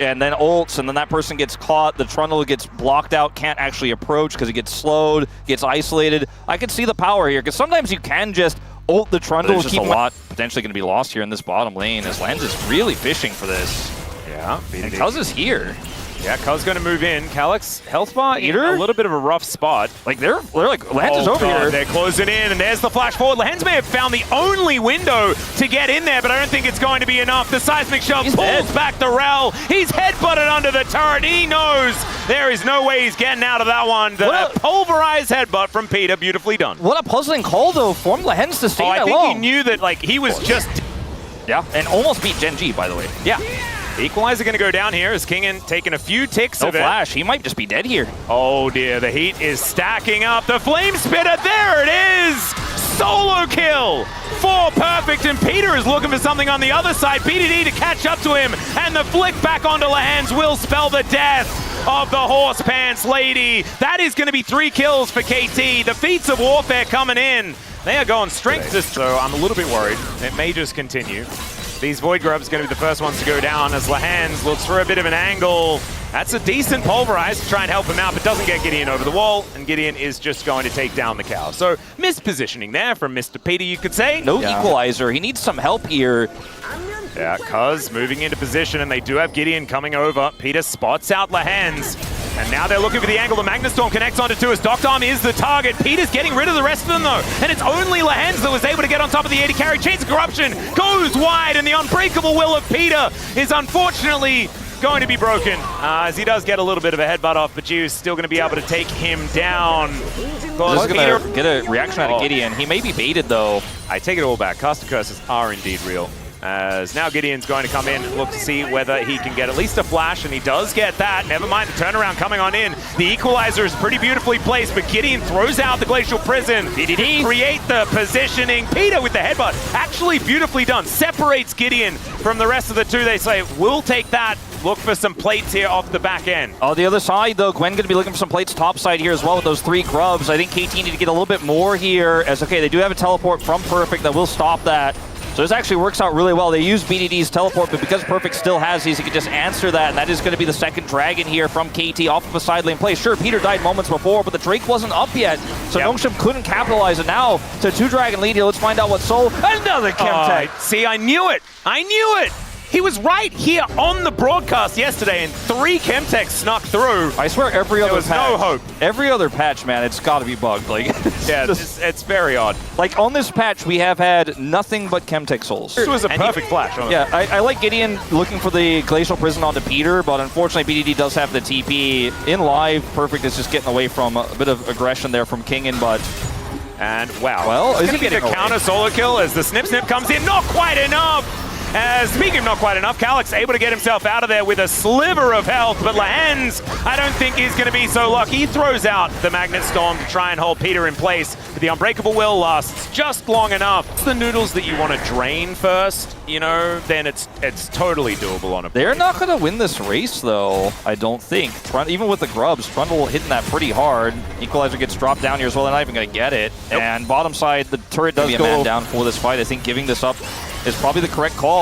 and then ults, and then that person gets caught, the Trundle gets blocked out, can't actually approach because he gets slowed, gets isolated. I can see the power here, because sometimes you can just ult the Trundle. There's just a lot potentially going to be lost here in this bottom lane, as Lens is really fishing for this. Yeah, and Cuz is here. Yeah, Cuz going to move in. Calyx, health bar in a little bit of a rough spot. Like they're like, Lens is over here. They're closing in, and there's the flash forward. Lens may have found the only window to get in there, but I don't think it's going to be enough. The seismic shove pulls back the Rel. He's headbutted under the turret. He knows there is no way he's getting out of that one. The pulverized headbutt from Peter, beautifully done. What a puzzling call, though, from Lens to stay that long. I think he knew that, like, he was just... Yeah, and almost beat Gen G, by the way. Yeah. The equalizer going to go down here as Kingen taking a few ticks of it. Flash, he might just be dead here. Oh dear, the heat is stacking up. The flame spitter, there it is! Solo kill for Perfect, and Peter is looking for something on the other side. PDD to catch up to him, and the flick back onto Lehans will spell the death of the horse pants lady. That is going to be 3 kills for KT. The feats of warfare coming in. They are going strength to so I'm a little bit worried. It may just continue. These Void Grubs going to be the first ones to go down as Lehans looks for a bit of an angle. That's a decent pulverize to try and help him out, but doesn't get Gideon over the wall, and Gideon is just going to take down the cow. So mispositioning there from Mr. Peter, you could say. No equalizer. He needs some help here. Yeah, Cuz moving into position, and they do have Gideon coming over. Peter spots out Lehans. And now they're looking for the angle. The Magnastorm connects onto 2 as Doctom is the target. Peter's getting rid of the rest of them, though. And it's only Lehans that was able to get on top of the AD carry. Chains of Corruption goes wide, and the unbreakable will of Peter is unfortunately going to be broken. As he does get a little bit of a headbutt off, but Giu's still going to be able to take him down. This is going to get a reaction out of Gideon. He may be baited, though. I take it all back. Caster curses are indeed real. As now Gideon's going to come in and look to see whether he can get at least a flash, and he does get that. Never mind the turnaround coming on in. The equalizer is pretty beautifully placed, but Gideon throws out the Glacial Prison. PDD create the positioning. Peter with the headbutt, actually beautifully done. Separates Gideon from the rest of the 2. They say, we'll take that. Look for some plates here off the back end. Oh, the other side, though, Gwen going to be looking for some plates top side here as well with those 3 grubs. I think KT need to get a little bit more here. As okay, they do have a teleport from Perfect that will stop that. So this actually works out really well. They use BDD's teleport, but because Perfect still has these, he can just answer that, and that is going to be the second dragon here from KT off of a side lane play. Sure, Peter died moments before, but the Drake wasn't up yet, so Nongshim couldn't capitalize it. Now to 2-dragon lead here. Let's find out what Soul. Another Chemtech. See, I knew it. I knew it. He was right here on the broadcast yesterday, and 3 Chemtechs snuck through. I swear every other patch. There was no hope. Every other patch, man, it's got to be bugged. Like, yeah, it's very odd. Like, on this patch, we have had nothing but Chemtech souls. This was a perfect flash. Yeah, I like Gideon looking for the Glacial Prison onto Peter, but unfortunately, BDD does have the TP. In live, Perfect is just getting away from a bit of aggression there from Kingen, but... And wow. Well, it's going to be the counter solo kill as the snip comes in. Not quite enough. As speaking of not quite enough, Calyx able to get himself out of there with a sliver of health, but Lehans, I don't think he's going to be so lucky. He throws out the Magnet Storm to try and hold Peter in place, but the Unbreakable Will lasts just long enough. It's the noodles that you want to drain first, you know, then it's totally doable on a They're not going to win this race, though, I don't think. Even with the grubs, Trundle hitting that pretty hard. Equalizer gets dropped down here as well. They're not even going to get it. Nope. And bottom side, the turret does go a man down for this fight. I think giving this up is probably the correct call.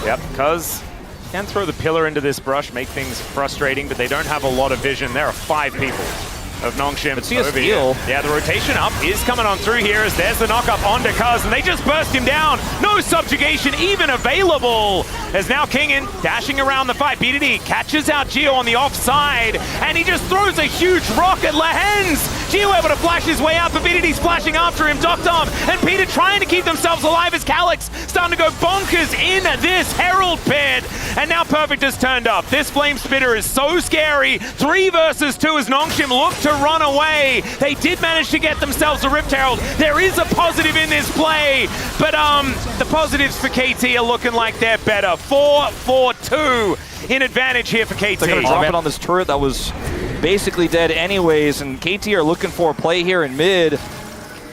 Yep, Cuz can throw the pillar into this brush, make things frustrating, but they don't have a lot of vision. There are 5 people of Nongshim over here. Yeah, the rotation up is coming on through here as there's the knock up onto Cuz, and they just burst him down. No subjugation even available. As now Kingen dashing around the fight. BDD catches out Gio on the offside, and he just throws a huge rock at Lehans. Gio able to flash his way out, but BDD's flashing after him. Doctom and Peter trying to keep themselves alive as Calyx starting to go bonkers in this Herald pit. And now Perfect has turned up. This Flame Spitter is so scary. 3 versus 2 as Nongshim look to run away. They did manage to get themselves a Rift Herald. There is a positive in this play, but the positives for KT are looking like they're better. 4-4-2 in advantage here for KT. They're going to drop it on this turret that was basically dead anyways, and KT are looking for a play here in mid.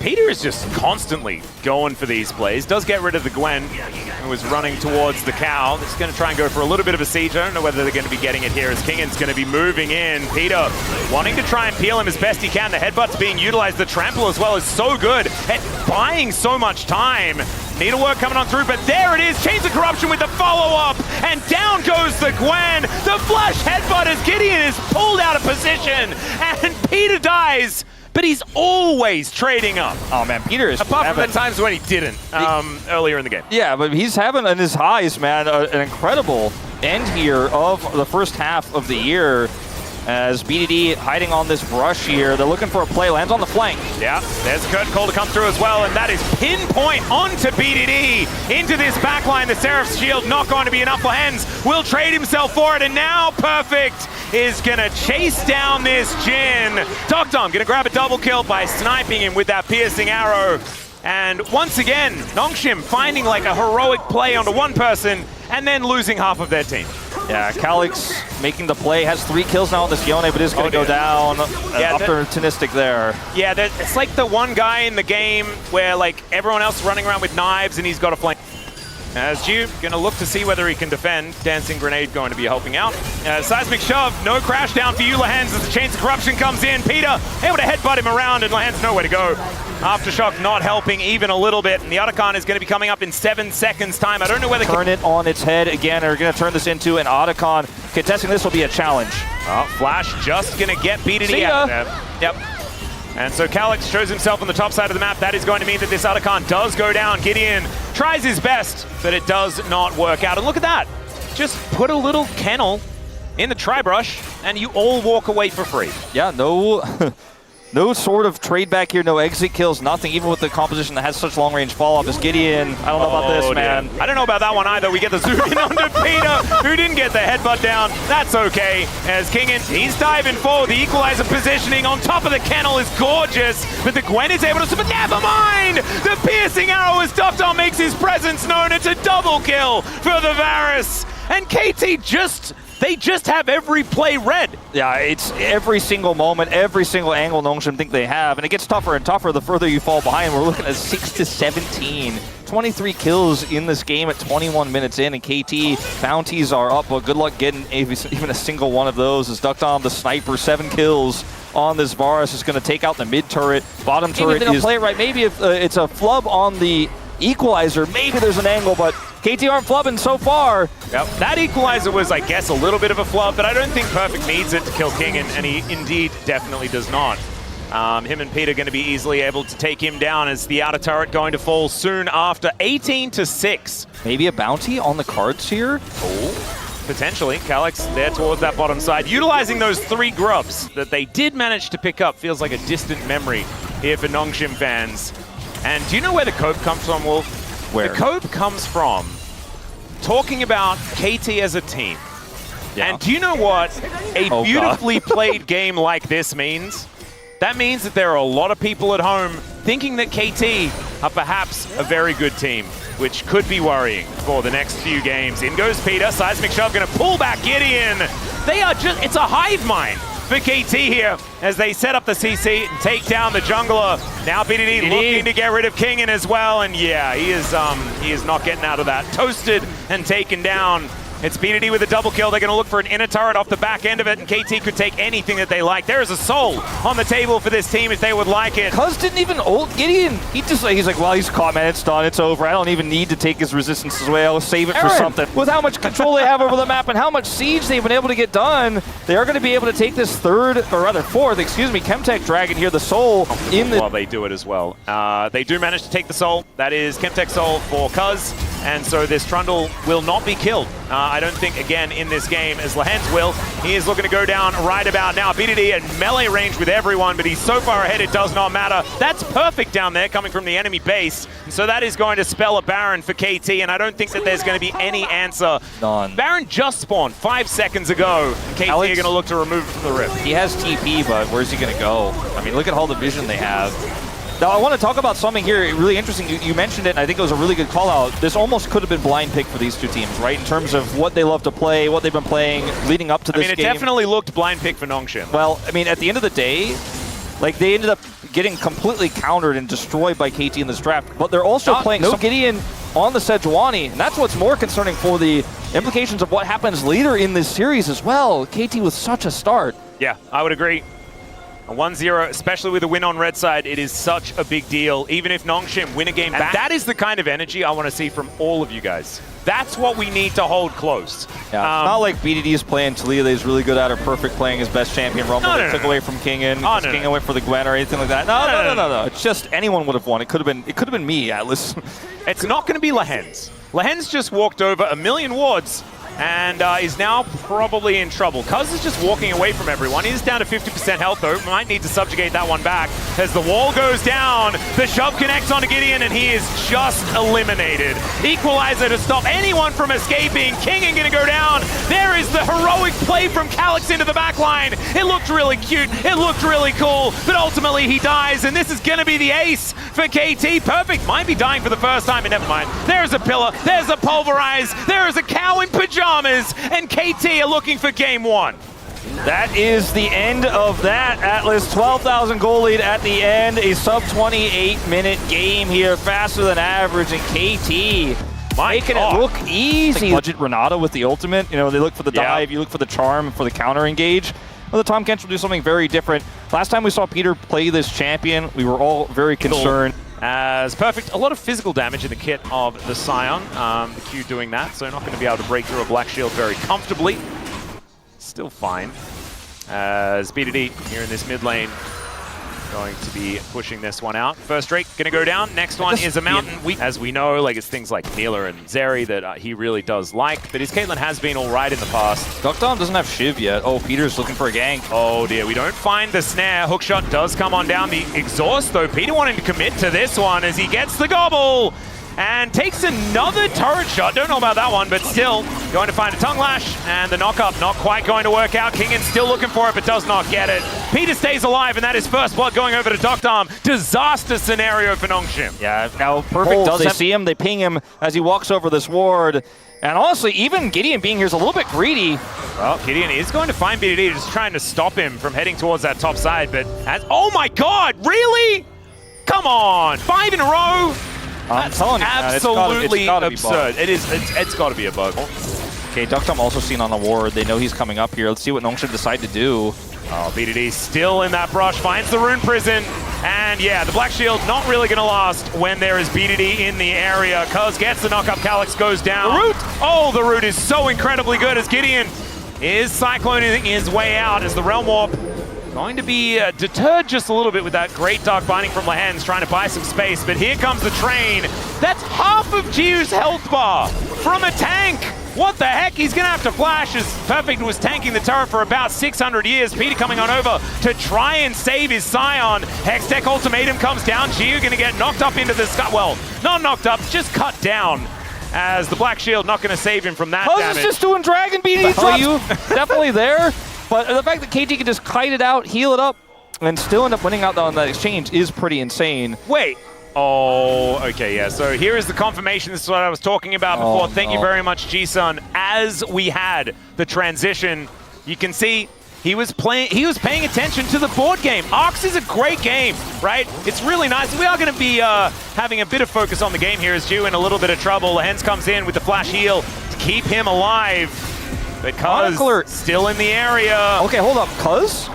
Peter is just constantly going for these plays. Does get rid of the Gwen, who was running towards the cow. It's going to try and go for a little bit of a siege. I don't know whether they're going to be getting it here as Kingen's going to be moving in. Peter wanting to try and peel him as best he can. The headbutt's being utilized. The trample as well is so good at buying so much time. Needlework coming on through, but there it is. Chains of Corruption with the follow-up, and down goes the Gwen. The flash headbutt as Gideon is pulled out of position, and Peter dies, but he's always trading up. Oh man, Peter is apart from the times when he didn't earlier in the game. Yeah, but he's having in his highs, man, an incredible end here of the first half of the year. As BDD hiding on this brush here. They're looking for a play, lands on the flank. Yeah, there's a curtain call to come through as well, and that is pinpoint onto BDD into this backline. The Seraph's shield not going to be enough for Hens. Will trade himself for it, and now Perfect is going to chase down this Jhin. Tokdom going to grab a double kill by sniping him with that piercing arrow. And once again, Nongshim finding like a heroic play onto one person and then losing half of their team. Yeah, Calix making the play, has 3 kills now on this Yone, but is going to go down. Opportunistic there. Yeah, it's like the one guy in the game where like everyone else running around with knives and he's got a flame. As Ju going to look to see whether he can defend. Dancing Grenade going to be helping out. Seismic Shove, no crash down for you, Lahens, as the Chains of Corruption comes in. Peter able to headbutt him around, and Lahens nowhere to go. Aftershock not helping even a little bit, and the Otacon is going to be coming up in 7 seconds time. I don't know whether... Turn it on its head again, or going to turn this into an Otacon. Contesting this will be a challenge. Oh, Flash just going to get BDD out of there. Yep. And so Calix shows himself on the top side of the map. That is going to mean that this Otacon does go down. Gideon tries his best, but it does not work out. And look at that. Just put a little kennel in the tri-brush, and you all walk away for free. Yeah, no... No sort of trade back here, no exit kills, nothing, even with the composition that has such long-range fall-off as Gideon. I don't know about this, man. I don't know about that one either. We get the zoom in onto Peter, who didn't get the headbutt down. That's okay, as Kingen, he's diving forward. The equalizer positioning on top of the kennel is gorgeous, but the Gwen is able to... But never mind! The piercing arrow as Tokdom makes his presence known. It's a double kill for the Varus. And KT they just have every play read. Yeah, it's every single moment, every single angle Nongshim think they have, and it gets tougher and tougher the further you fall behind. We're looking at 6-17. 23 kills in this game at 21 minutes in, and KT bounties are up, but good luck getting even a single one of those. As Tokdom, the sniper, 7 kills on this Varus, is going to take out the mid turret. Bottom turret is... play it right. Maybe if it's a flub on the equalizer, maybe there's an angle, but KT aren't flubbing so far. Yep. That equalizer was, I guess, a little bit of a flub, but I don't think Perfect needs it to kill King, and he indeed definitely does not. Him and Peter going to be easily able to take him down as the outer turret going to fall soon after. 18-6. Maybe a bounty on the cards here? Oh, potentially. Calix there towards that bottom side. Utilizing those 3 grubs that they did manage to pick up feels like a distant memory here for Nongshim fans. And do you know where the cope comes from, Wolf? Where? The cope comes from talking about KT as a team. Yeah. And do you know what a beautifully played game like this means? That means that there are a lot of people at home thinking that KT are perhaps a very good team, which could be worrying for the next few games. In goes Peter, Seismic Shove going to pull back Gideon. They are just, it's a hive mind for KT here as they set up the CC and take down the jungler. Now BDD looking to get rid of Kingen as well, and yeah, he is not getting out of that. Toasted and taken down. It's BDD with a double kill. They're going to look for an inner turret off the back end of it, and KT could take anything that they like. There is a soul on the table for this team if they would like it. Cuz didn't even ult Gideon. He's like, well, he's caught, man. It's done. It's over. I don't even need to take his resistances away. I'll save it for something. With how much control they have over the map and how much siege they've been able to get done, they are going to be able to take this fourth, Chemtech Dragon here, the soul in the... Well, they do it as well. They do manage to take the soul. That is Chemtech soul for Cuz, and so this Trundle will not be killed. I don't think, again, in this game, as Lahens will. He is looking to go down right about now. BDD at melee range with everyone, but he's so far ahead it does not matter. That's Perfect down there coming from the enemy base. And so that is going to spell a Baron for KT, and I don't think that there's going to be any answer. None. Baron just spawned 5 seconds ago. KT are going to look to remove it from the rift. He has TP, but where's he going to go? I mean, look at all the vision they have. Now, I want to talk about something here really interesting. You mentioned it, and I think it was a really good call-out. This almost could have been blind pick for these two teams, right? In terms of what they love to play, what they've been playing leading up to this game. I mean, it definitely looked blind pick for Nongshim. Well, I mean, at the end of the day, like, they ended up getting completely countered and destroyed by KT in this draft, but they're also playing Gideon on the Sejuani, and that's what's more concerning for the implications of what happens later in this series as well. KT with such a start. Yeah, I would agree. A 1-0, especially with a win on red side, it is such a big deal, even if Nongshim win a game back. That is the kind of energy I want to see from all of you guys. That's what we need to hold close. Yeah, it's not like BDD is playing Talia that he's really good at, or Perfect playing his best champion Rumble that took away from Kingin. Kingin went for the Gwen or anything like that. No. It's just anyone would have won. It could have been me, Atlas. It's not going to be Lehens. Lehens just walked over 1,000,000 wards and is now probably in trouble. Cuz is just walking away from everyone. He's down to 50% health though. Might need to subjugate that one back. As the wall goes down, the shove connects onto Gideon and he is just eliminated. Equalizer to stop anyone from escaping. Kingin gonna go down. There is the heroic play from Calyx into the back line. It looked really cute. It looked really cool. But ultimately he dies and this is gonna be the ace for KT. Perfect might be dying for the first time, but never mind. There's a pillar. There's a pulverize. There is a cow in pajamas. And KT are looking for game one. That is the end of that. Atlas, 12,000 goal lead at the end. A sub 28-minute game here, faster than average, and KT making it look easy. Budget Renata with the ultimate. You know, they look for the dive, you look for the charm, for the counter engage. Well, the Tom Kench will do something very different. Last time we saw Peter play this champion, we were all very concerned. As Perfect, a lot of physical damage in the kit of the Scion. The Q doing that, so not going to be able to break through a Black Shield very comfortably. Still fine. As BDD here in this mid lane, going to be pushing this one out. First Drake going to go down. Next one is a Mountain. As we know, like it's things like Neela and Zeri that he really does like, but his Caitlyn has been all right in the past. Duckdom doesn't have Shiv yet. Oh, Peter's looking for a gank. Oh dear, we don't find the snare. Hookshot does come on down. The exhaust though, Peter wanting to commit to this one as he gets the gobble and takes another turret shot. Don't know about that one, but still going to find a tongue lash, and the knock up not quite going to work out. Kingin still looking for it, but does not get it. Peter stays alive, and that is first blood going over to Duckdom. Disaster scenario for Nongshim. Yeah, now Perfect does they see him, they ping him as he walks over this ward. And honestly, even Gideon being here is a little bit greedy. Well, Gideon is going to find BDD, just trying to stop him from heading towards that top side, but oh my god, really? Come on, 5 in a row? I'm telling you, absolutely it's gotta absurd. It's got to be a bug. Okay, Duckdom also seen on the ward. They know he's coming up here. Let's see what Nongshim decide to do. Oh, BDD still in that brush, finds the rune prison. And yeah, the Black Shield not really going to last when there is BDD in the area. Cuz gets the knock up, Calyx goes down. The root! Oh, the root is so incredibly good as Gideon is cycloning his way out as the Realm Warp going to be deterred just a little bit with that great Dark Binding from Lehens, trying to buy some space, but here comes the train. That's half of Jiu's health bar from a tank. What the heck? He's gonna have to flash as Perfect was tanking the turret for about 600 years. Peter coming on over to try and save his Scion. Hextech ultimatum comes down. Jiu gonna get knocked up into the sky. Well, not knocked up, just cut down. As the Black Shield not gonna save him from that damage. Is just doing Dragon BDD drops. Definitely there. But the fact that KT can just kite it out, heal it up, and still end up winning out on that exchange is pretty insane. Wait. Oh, okay, yeah. So here is the confirmation. This is what I was talking about before. Thank you very much, G-Sun. As we had the transition, you can see he was paying attention to the board game. Arx is a great game, right? It's really nice. We are going to be having a bit of focus on the game here as Jiu in a little bit of trouble. Lehens comes in with the flash heal to keep him alive. Because still in the area. Okay, hold up, Cuz?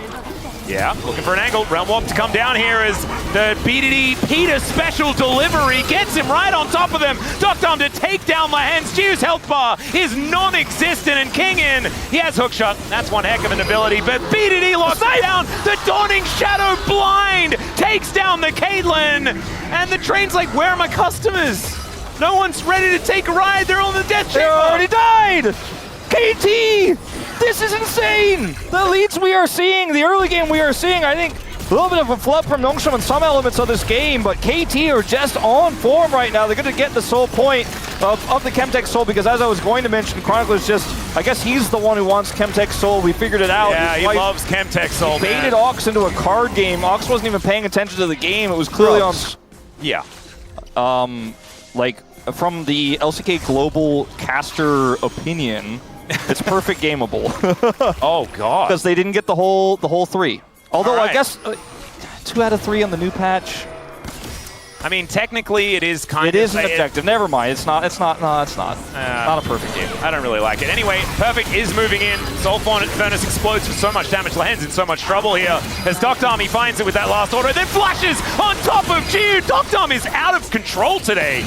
Yeah, looking for an angle. Realm Warp to come down here as the BDD Peter special delivery gets him right on top of them. Duckdom to take down Lehens. Jiu's health bar is non-existent, and Kingin, he has hookshot. That's one heck of an ability, but BDD locks down. The Dawning Shadow blind takes down the Caitlyn, and the train's like, where are my customers? No one's ready to take a ride. They're on the death chamber. They already died. KT! This is insane! The leads we are seeing, the early game we are seeing, I think a little bit of a flub from Nongshim on some elements of this game, but KT are just on form right now. They're going to get the soul point of the Chemtech soul, because as I was going to mention, Chronicler's just, I guess he's the one who wants Chemtech soul. We figured it out. Yeah, he loves Chemtech soul, he baited Ox into a card game. Ox wasn't even paying attention to the game. It was clearly on... Yeah. Like, from the LCK Global caster opinion, it's perfect gameable. Oh god! Because they didn't get the whole 3. Although I guess 2 out of 3 on the new patch. I mean, technically, it is kind of... It is an objective. Never mind. It's not. No, it's not. Not a perfect game. I don't really like it. Anyway, Perfect is moving in. Soul Furnace explodes for so much damage. Lehen's in so much trouble here. As Doctarm, he finds it with that last auto, then flashes on top of Jiu. Doctarm is out of control today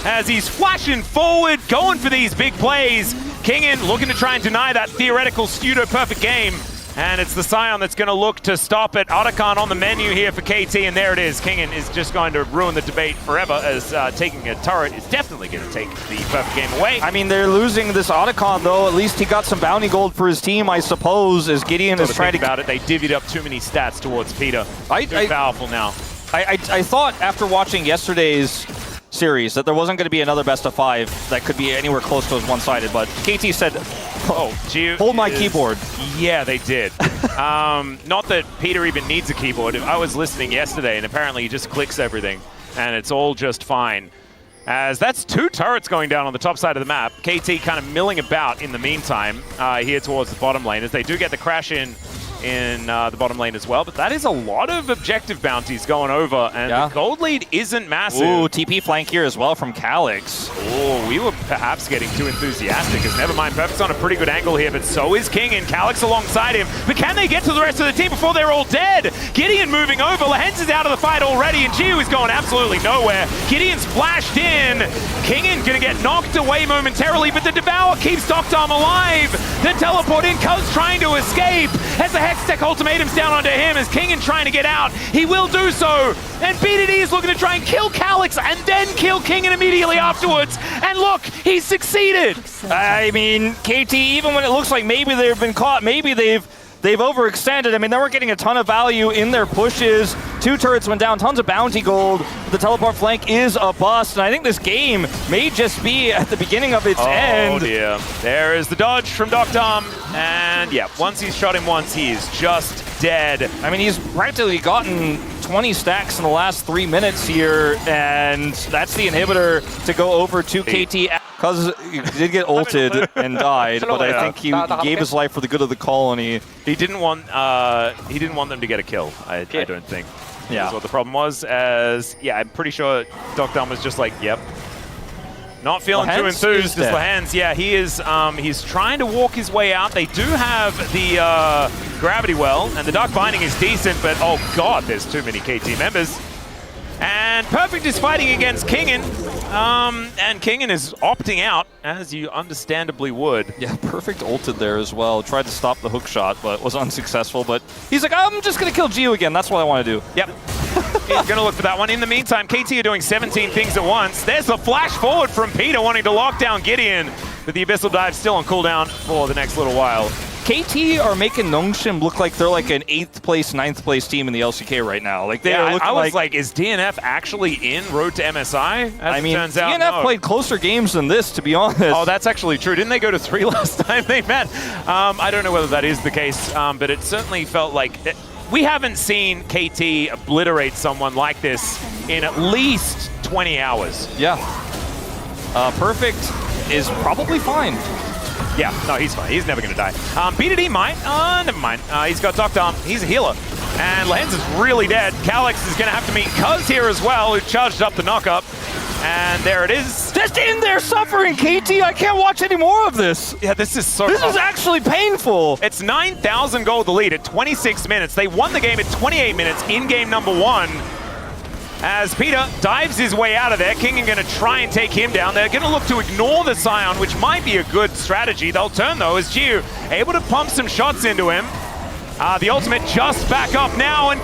as he's flashing forward, going for these big plays. Kingen looking to try and deny that theoretical pseudo-perfect game. And it's the Scion that's going to look to stop it. Otacon on the menu here for KT, and there it is. Kingen is just going to ruin the debate forever, as taking a turret is definitely going to take the perfect game away. I mean, they're losing this Otacon, though. At least he got some bounty gold for his team, I suppose, as Gideon is trying to... about it, they divvied up too many stats towards Peter. Too powerful now. I thought after watching yesterday's series that there wasn't going to be another best of 5 that could be anywhere close to as one-sided, but KT said, hold my keyboard. Yeah, they did. Not that Peter even needs a keyboard. I was listening yesterday, and apparently he just clicks everything, and it's all just fine. As that's 2 turrets going down on the top side of the map. KT kind of milling about in the meantime here towards the bottom lane, as they do get the crash in the bottom lane as well, but that is a lot of objective bounties going over, and the gold lead isn't massive. Ooh, TP flank here as well from Calyx. Oh, we were perhaps getting too enthusiastic, as never mind, Perfect's on a pretty good angle here, but so is King and Calyx alongside him. But can they get to the rest of the team before they're all dead? Gideon moving over, Lehens is out of the fight already, and Jiu is going absolutely nowhere. Gideon's flashed in. Kingen gonna get knocked away momentarily, but the Devour keeps Doctarm alive. The teleport in, Cuz trying to escape, as the Hextech ultimatum's down onto him, as Kingen trying to get out. He will do so, and BDD is looking to try and kill Calyx and then kill Kingen immediately afterwards. And look, he's succeeded. I mean, KT, even when it looks like maybe they've been caught, maybe they've overextended. I mean, they were getting a ton of value in their pushes. 2 turrets went down, tons of bounty gold. The teleport flank is a bust, and I think this game may just be at the beginning of its end. Oh dear. There is the dodge from Doctarm, and yeah, once he's shot him once, he is just dead. I mean, he's practically gotten 20 stacks in the last 3 minutes here, and that's the inhibitor to go over to KT. Cuz he did get ulted and died, but I think he gave his life for the good of the colony. He didn't want them to get a kill, I don't think. Yeah. That's what the problem was, as, yeah, I'm pretty sure Doctarm was just like, yep. Not feeling too enthused as Lehens. Yeah, he is, he's trying to walk his way out. They do have the Gravity Well, and the Dark Binding is decent, but oh god, there's too many KT members. And Perfect is fighting against Kingen, and Kingen is opting out, as you understandably would. Yeah, Perfect ulted there as well. Tried to stop the hook shot, but was unsuccessful. But he's like, I'm just going to kill Jiu again. That's what I want to do. Yep. He's going to look for that one. In the meantime, KT are doing 17 things at once. There's the flash forward from Peter wanting to lock down Gideon, but the Abyssal Dive still on cooldown for the next little while. KT are making Nongshim look like they're like an 8th place, 9th place team in the LCK right now. Like they are looking I was like, is DNF actually in Road to MSI? I mean, DNF played closer games than this, to be honest. Oh, that's actually true. Didn't they go to 3 last time they met? I don't know whether that is the case, but it certainly felt like we haven't seen KT obliterate someone like this in at least 20 hours. Yeah. Perfect is probably fine. Yeah, no, he's fine. He's never going to die. BDD might. Never mind. He's got Doctarm. He's a healer. And Lehens is really dead. Calyx is going to have to meet Cuz here as well, who charged up the knockup. And there it is. Just in there suffering, KT. I can't watch any more of this. Yeah, this is so This is actually painful. It's 9,000 gold the lead at 26 minutes. They won the game at 28 minutes in game number 1. As Peter dives his way out of there, Kingen going to try and take him down. They're going to look to ignore the Scion, which might be a good strategy. They'll turn, though, as Jiu able to pump some shots into him. The ultimate just back up now, and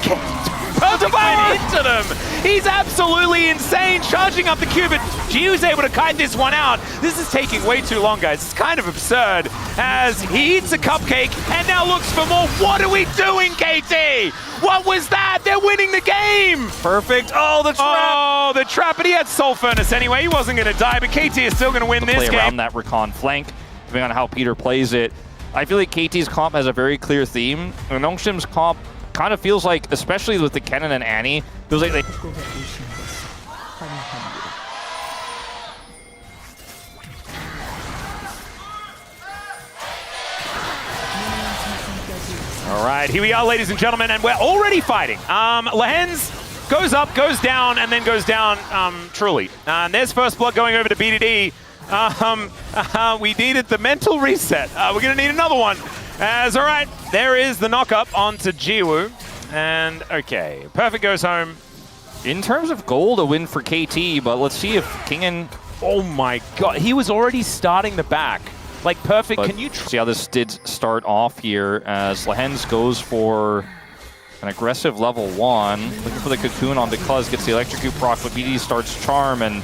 Perfect went into them. He's absolutely insane, charging up the Q, but Jiu's able to kite this one out. This is taking way too long, guys. It's kind of absurd, as he eats a cupcake and now looks for more. What are we doing, KT? What was that? They're winning the game! Perfect. Oh, the trap! Oh, the trap, but he had Soul Furnace anyway. He wasn't going to die, but KT is still going to win this game. Play around that recon flank, depending on how Peter plays it. I feel like KT's comp has a very clear theme. And Nongshim's comp kind of feels like, especially with the Kennen and Annie, feels like they... All right, here we are, ladies and gentlemen, and we're already fighting. Lehens Goes up, goes down, and then goes down truly. And there's first blood going over to BDD. We needed the mental reset. We're going to need another one. All right, there is the knock-up onto Jiwoo. And, okay, Perfect goes home. In terms of gold, a win for KT, but let's see if Kingen... Oh my god, he was already starting the back. Like, Perfect, but can you... see how this did start off here as Lehens goes for an aggressive level 1. Looking for the cocoon on because gets the electrocute proc, but BD starts Charm, and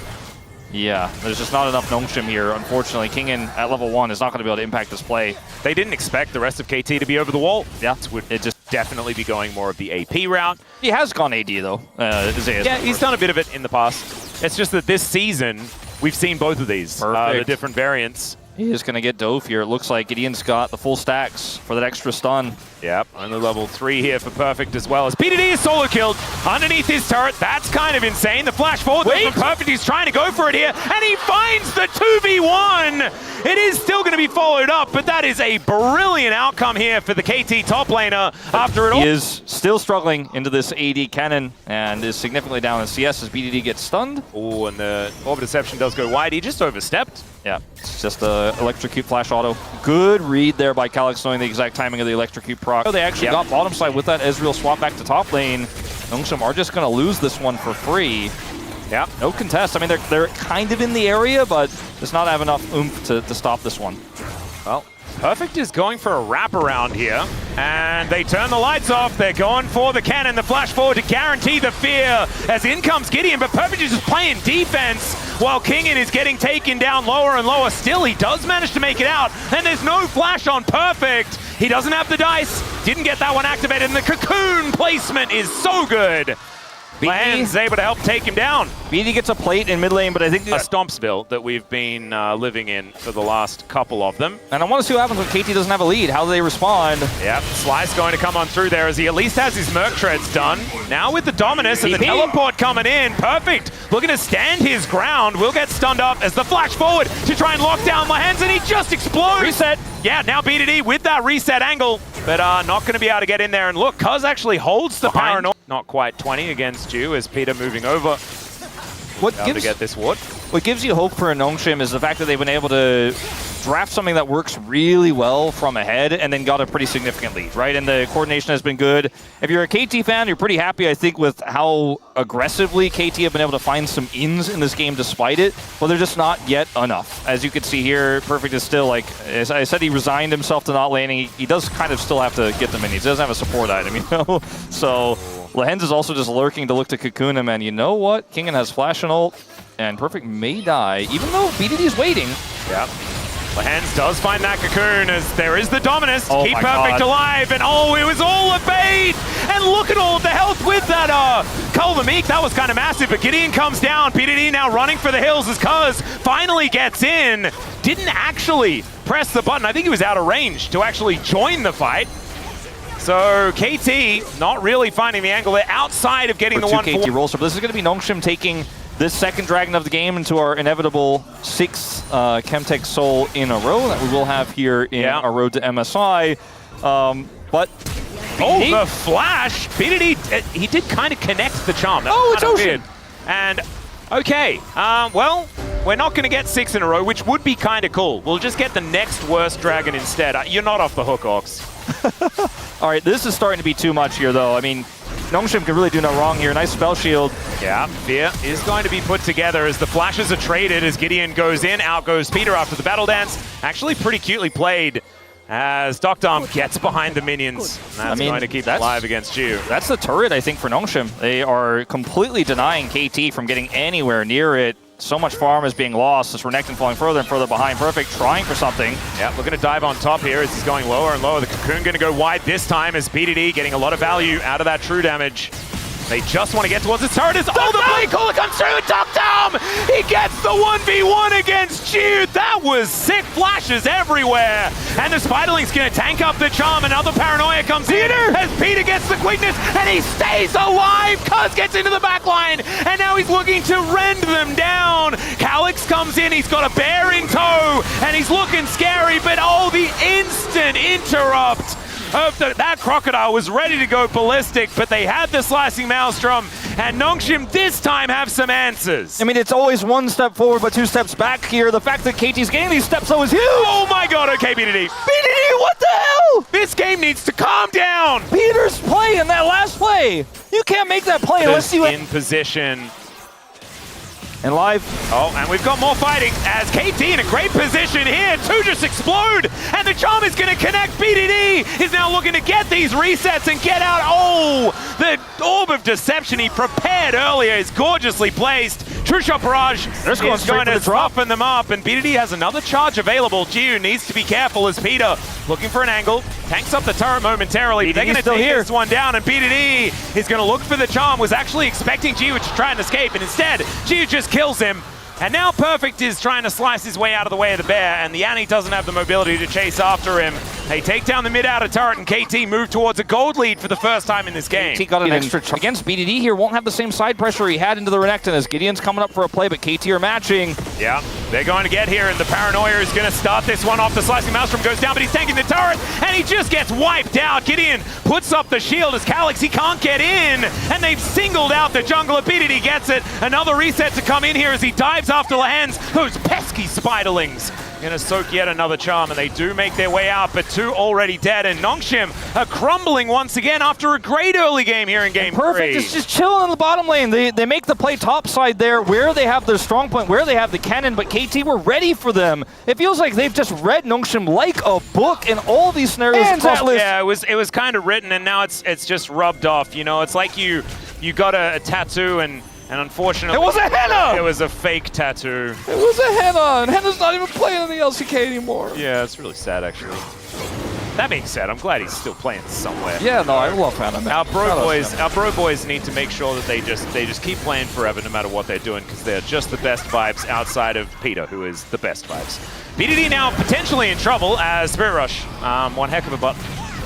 yeah, there's just not enough Nongshim here. Unfortunately, Kingen at level 1 is not going to be able to impact this play. They didn't expect the rest of KT to be over the wall. Yeah. It just definitely be going more of the AP route. He has gone AD, though. Yeah, he's done a bit of it in the past. It's just that this season, we've seen both of these, the different variants. He is going to get dove here. It looks like Gideon's got the full stacks for that extra stun. Yep, only level 3 here for Perfect as well as PDD is solo killed underneath his turret. That's kind of insane. The flash forward from Perfect, he's trying to go for it here, and he finds the 2v1. It is still going to be followed up, but that is a brilliant outcome here for the KT top laner after it all. He is still struggling into this AD cannon and is significantly down in CS as BDD gets stunned. Oh, and the Orb Deception does go wide. He just overstepped. Yeah, it's just a electrocute flash auto. Good read there by Calyx, knowing the exact timing of the electrocute proc. They actually got bottom side with that Ezreal swap back to top lane. Nongshim are just going to lose this one for free. Yeah, no contest. I mean, they're kind of in the area, but does not have enough oomph to stop this one. Well, Perfect is going for a wraparound here, and they turn the lights off. They're going for the cannon, the flash forward to guarantee the fear as in comes Gideon, but Perfect is just playing defense while Kingen is getting taken down lower and lower. Still, he does manage to make it out, and there's no flash on Perfect. He doesn't have the dice, didn't get that one activated, and the cocoon placement is so good. Lehens able to help take him down. BD gets a plate in mid lane, but I think... A Stompsville that we've been living in for the last couple of them. And I want to see what happens when KT doesn't have a lead. How do they respond? Yep, Slice going to come on through there as he at least has his Merc Treads done. Now with the Dominus and the teleport coming in, Perfect looking to stand his ground. Will get stunned up as the flash forward to try and lock down Lehens, and he just explodes. Reset. Yeah, now BDD with that reset angle, but not going to be able to get in there. And look, Cuz actually holds the paranoia. Not quite 20 against Jew as Peter moving over. To get this ward. What gives you hope for a Nongshim is the fact that they've been able to draft something that works really well from ahead and then got a pretty significant lead, right? And the coordination has been good. If you're a KT fan, you're pretty happy, I think, with how aggressively KT have been able to find some ins in this game despite it, but they're just not yet enough. As you can see here, Perfect is still, like, as I said, he resigned himself to not laning. He does kind of still have to get the minions. He doesn't have a support item, you know? So Lehens is also just lurking to look to cocoon him, and you know what? Kingen has flash and ult, and Perfect may die, even though BDD is waiting. Yep. Lehens does find that cocoon as there is the Dominus to keep Perfect alive, and oh, it was all a bait! And look at all of the health with that Cull the Meek. That was kind of massive, but Gideon comes down. PDD now running for the hills as Cuz finally gets in. Didn't actually press the button. I think he was out of range to actually join the fight. So KT not really finding the angle. They're outside of getting the 1-4. KT Rolster, but this is going to be Nongshim taking this second Dragon of the game into our inevitable 6th Chemtech Soul in a row that we will have here in our road to MSI. But the flash! BDD, he did kind of connect the charm. It's Ocean! Weird. And, okay, well, we're not going to get 6 in a row, which would be kind of cool. We'll just get the next worst Dragon instead. You're not off the hook, Ox. All right, this is starting to be too much here, though. I mean, Nongshim can really do no wrong here. Nice spell shield. Yeah, Fear is going to be put together as the flashes are traded as Gideon goes in. Out goes Peter after the battle dance. Actually pretty cutely played as Doctorm gets behind the minions. And that's going to keep it alive against you. That's the turret, I think, for Nongshim. They are completely denying KT from getting anywhere near it. So much farm is being lost as Renekton falling further and further behind. Perfect trying for something. Yeah, looking to dive on top here as he's going lower and lower. The Cocoon going to go wide this time as BDD getting a lot of value out of that true damage. They just want to get towards the turret as the blade caller comes through. Doctorm! He gets the 1v1 against Jude. That was sick flashes everywhere. And the Spiderling's going to tank up the charm. Another paranoia comes in as Peter gets the quickness and he stays alive. Cuz gets into the back line and now he's looking to rend them down. Calyx comes in. He's got a bear in tow and he's looking scary. But oh, the instant interrupt. That crocodile was ready to go ballistic, but they had the slicing maelstrom. and Nongshim this time have some answers. I mean, it's always one step forward, but two steps back here. The fact that KT's getting these steps though is huge. Oh my god, okay, BDD. BDD, what the hell? This game needs to calm down. Peter's play in that last play. You can't make that play unless you... In position. And live. Oh, and we've got more fighting as KT in a great position here. Two just explode, and the charm is going to connect. BDD is now looking to get these resets and get out. Oh, the Orb of Deception he prepared earlier is gorgeously placed. True Shot Barrage is going to soften them up, and BDD has another charge available. Giu needs to be careful as Peter looking for an angle. Tanks up the turret momentarily. They're going to take this one down, and BDD is going to look for the charm. Was actually expecting Giu to try and escape, and instead, Giu just kills him. And now Perfect is trying to slice his way out of the way of the bear, and the Annie doesn't have the mobility to chase after him. They take down the mid-outer turret, and KT move towards a gold lead for the first time in this game. KT got an extra charge against BDD here. Won't have the same side pressure he had into the Renekton as Gideon's coming up for a play, but KT are matching. Yeah, they're going to get here, and the Paranoia is going to start this one off. The Slicing Maelstrom goes down, but he's tanking the turret, and he just gets wiped out. Gideon puts up the shield as Calyx, he can't get in, and they've singled out the jungler. BDD gets it. Another reset to come in here as he dives after Lahen's. Those pesky Spiderlings gonna soak yet another charm, and they do make their way out, but two already dead, and Nongshim are crumbling once again after a great early game here in game Perfect 3. is just chilling in the bottom lane. They make the play topside there, where they have their strong point, where they have the cannon, but KT were ready for them. It feels like they've just read Nongshim like a book in all these scenarios. Yeah, it was kind of written, and now it's just rubbed off. You know, it's like you got a tattoo and unfortunately... It was a henna! It was a fake tattoo. It was a henna, and henna's not even playing in the LCK anymore. Yeah, it's really sad, actually. That being said, I'm glad he's still playing somewhere. Yeah, no, I love henna, man. Our bro boys need to make sure that they just keep playing forever no matter what they're doing, because they're just the best vibes outside of Peter, who is the best vibes. BDD now potentially in trouble as Spirit Rush, one heck of a button.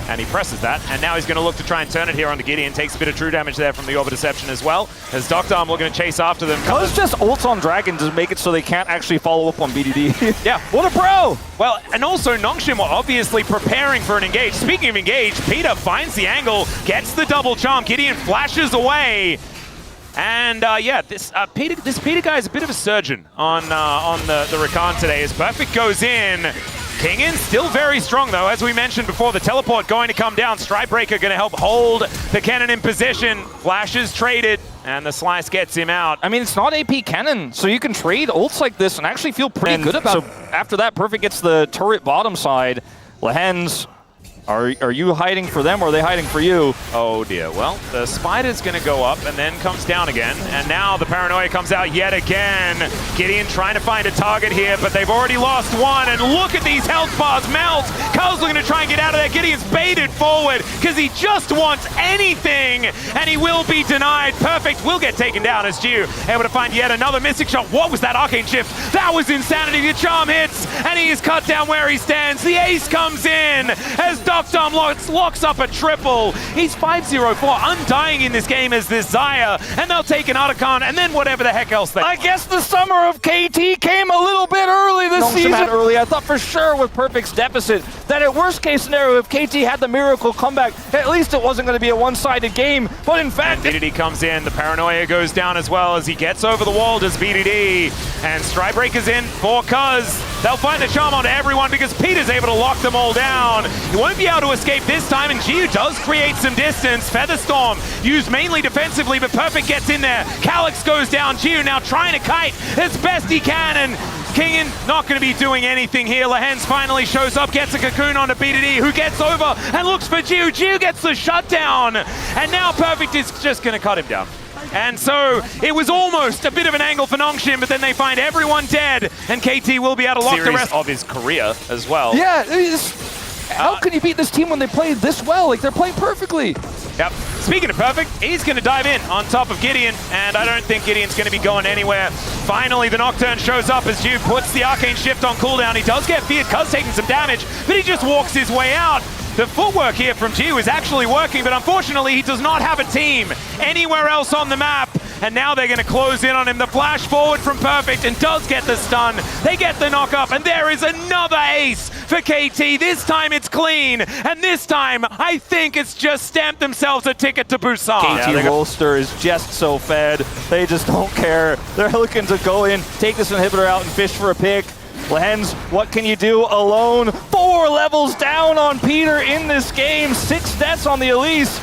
And he presses that, and now he's going to look to try and turn it here onto Gideon. Takes a bit of true damage there from the Orb of Deception as well, as Dr. Arm looking to chase after them. Cuz just ults on Dragon to make it so they can't actually follow up on BDD. Yeah, what a pro! Well, and also Nongshim were obviously preparing for an engage. Speaking of engage, Peter finds the angle, gets the double charm. Gideon flashes away. And yeah, this Peter guy is a bit of a surgeon on the Rakan today, as Perfect goes in. Kingin still very strong though, as we mentioned before, the teleport going to come down. Strikebreaker going to help hold the cannon in position. Flashes traded, and the slice gets him out. I mean, it's not AP cannon, so you can trade ults like this and actually feel pretty good about it. So after that, Perfect gets the turret bottom side. Lahen's, are you hiding for them, or are they hiding for you? Oh dear, well, the Spider's gonna go up and then comes down again, and now the Paranoia comes out yet again. Gideon trying to find a target here, but they've already lost one, and look at these health bars melt. Carl's looking to try and get out of there. Gideon's baited forward, because he just wants anything, and he will be denied. Perfect will get taken down as Giu able to find yet another Mystic Shot. What was that Arcane Shift? That was insanity. The charm hits, and he is cut down where he stands. The ace comes in, as Dr. locks up a triple. He's 5-0-4, undying in this game as this Xayah, and they'll take an Otacon, and then whatever the heck else they... I guess the summer of KT came a little bit early this season. I thought for sure with Perfect's deficit that at worst case scenario, if KT had the miracle comeback, at least it wasn't going to be a one-sided game, but in fact... And BDD comes in, the Paranoia goes down as well as he gets over the wall, does BDD, and Strikebreaker's in for Cuz. They'll find the charm onto everyone because Peter's able to lock them all down. He won't be able to escape this time, and Giu does create some distance. Featherstorm used mainly defensively, but Perfect gets in there. Calyx goes down. Giu now trying to kite as best he can, and Kingin not going to be doing anything here. Lahen's finally shows up, gets a cocoon onto BDD, who gets over and looks for Giu. Giu gets the shutdown, and now Perfect is just going to cut him down. And so it was almost a bit of an angle for Nongshim, but then they find everyone dead, and KT will be able to lock the rest of his career as well. Yeah, how can you beat this team when they played this well? Like, they're playing perfectly. Yep. Speaking of Perfect, he's going to dive in on top of Gideon, and I don't think Gideon's going to be going anywhere. Finally, the Nocturne shows up as Giu puts the Arcane Shift on cooldown. He does get feared, Cuz taking some damage, but he just walks his way out. The footwork here from Giu is actually working, but unfortunately he does not have a team anywhere else on the map. and now they're going to close in on him. The flash forward from Perfect and does get the stun. They get the knock up, and there is another ace for KT. This time it's clean, and this time I think it's just stamped themselves a ticket to Busan. KT Rolster is just so fed. They just don't care. They're looking to go in, take this inhibitor out, and fish for a pick. Lens, what can you do alone? 4 levels down on Peter in this game. 6 deaths on the Elise.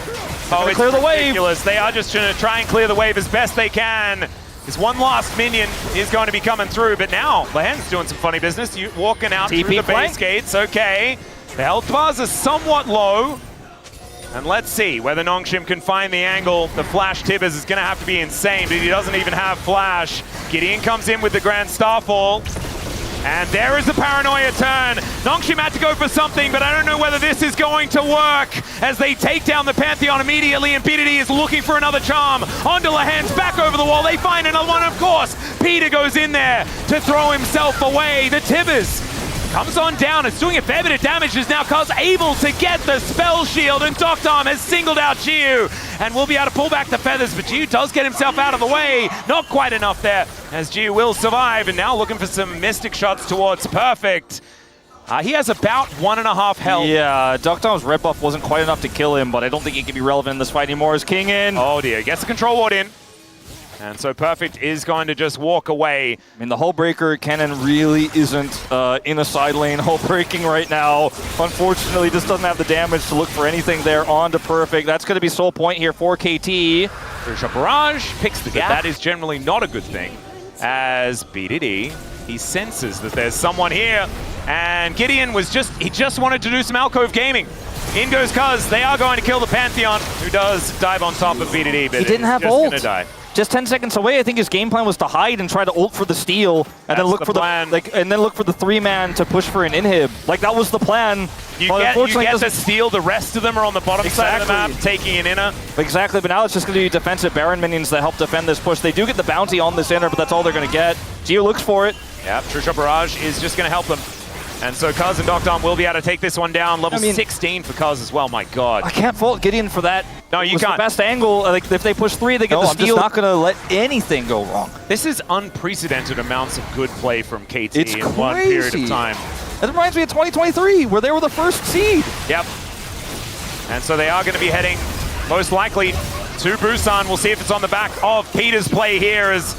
Oh, it's clear the ridiculous. wave. They are just going to try and clear the wave as best they can. This one last minion is going to be coming through, but now Lehen's doing some funny business. You walking out TP through the flank. base gates, okay. The health bars are somewhat low. And let's see whether Nongshim can find the angle. The flash Tibbers is going to have to be insane, but he doesn't even have flash. Gideon comes in with the Grand Starfall. And there is the paranoia turn. Nongshim had to go for something, but I don't know whether this is going to work as they take down the Pantheon immediately, and BDD is looking for another charm. Onto Lehen's, back over the wall. They find another one, of course. Peter goes in there to throw himself away. The Tibbers comes on down. It's doing a fair bit of damage. Is now Kaz able to get the spell shield, and Doctom has singled out Jiu and will be able to pull back the feathers, but Jiu does get himself out of the way. Not quite enough there, as Jiu will survive, and now looking for some Mystic shots towards Perfect. He has about 1.5 health. Yeah, Doctom's red buff wasn't quite enough to kill him, but I don't think he can be relevant in this fight anymore. As King in. Oh dear, gets the control ward in. And so Perfect is going to just walk away. I mean, the hull breaker cannon really isn't in a side lane hull breaking right now. Unfortunately, just doesn't have the damage to look for anything there onto Perfect. That's going to be sole point here for KT. Crucial Barrage picks the gap. That is generally not a good thing. As BDD, he senses that there's someone here. And Gideon he just wanted to do some alcove gaming. In goes Kaz. They are going to kill the Pantheon, who does dive on top of BDD, but he didn't have just ult. Gonna die. Just 10 seconds away. I think his game plan was to hide and try to ult for the steal, and then look for plan. and then look for the 3-man to push for an inhib. Like, that was the plan. You get the steal. The rest of them are on the bottom side of the map, taking an inner. Exactly, but now it's just going to be defensive Baron minions that help defend this push. They do get the bounty on this inner, but that's all they're going to get. Geo looks for it. Yeah, True Shot Barrage is just going to help them. And so Kaz and Doctom will be able to take this one down. Level 16 for Kaz as well, my God. I can't fault Gideon for that. No, you can't. The best angle. Like, if they push 3, they get the steal. I'm just not going to let anything go wrong. This is unprecedented amounts of good play from KT It's in crazy. one period of time. It reminds me of 2023, where they were the first seed. Yep. And so they are going to be heading, most likely, to Busan. We'll see if it's on the back of Peter's play here as...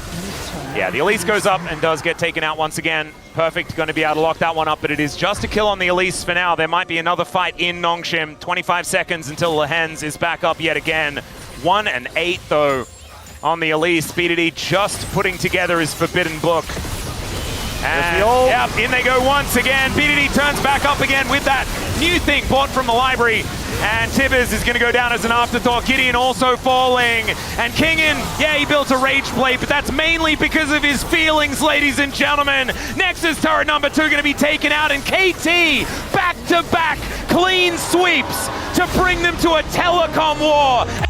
Yeah, the Elise goes up and does get taken out once again. Perfect, going to be able to lock that one up, but it is just a kill on the Elise for now. There might be another fight in Nongshim. 25 seconds until Lehens is back up yet again. 1 and 8 though on the Elise. BDD just putting together his forbidden book. And yep, in they go once again. BDD turns back up again with that new thing bought from the library. And Tibbers is going to go down as an afterthought. Gideon also falling. And Kingin, yeah, he built a rage plate, but that's mainly because of his feelings, ladies and gentlemen. Nexus turret number 2 going to be taken out, and KT back-to-back clean sweeps to bring them to a telecom war.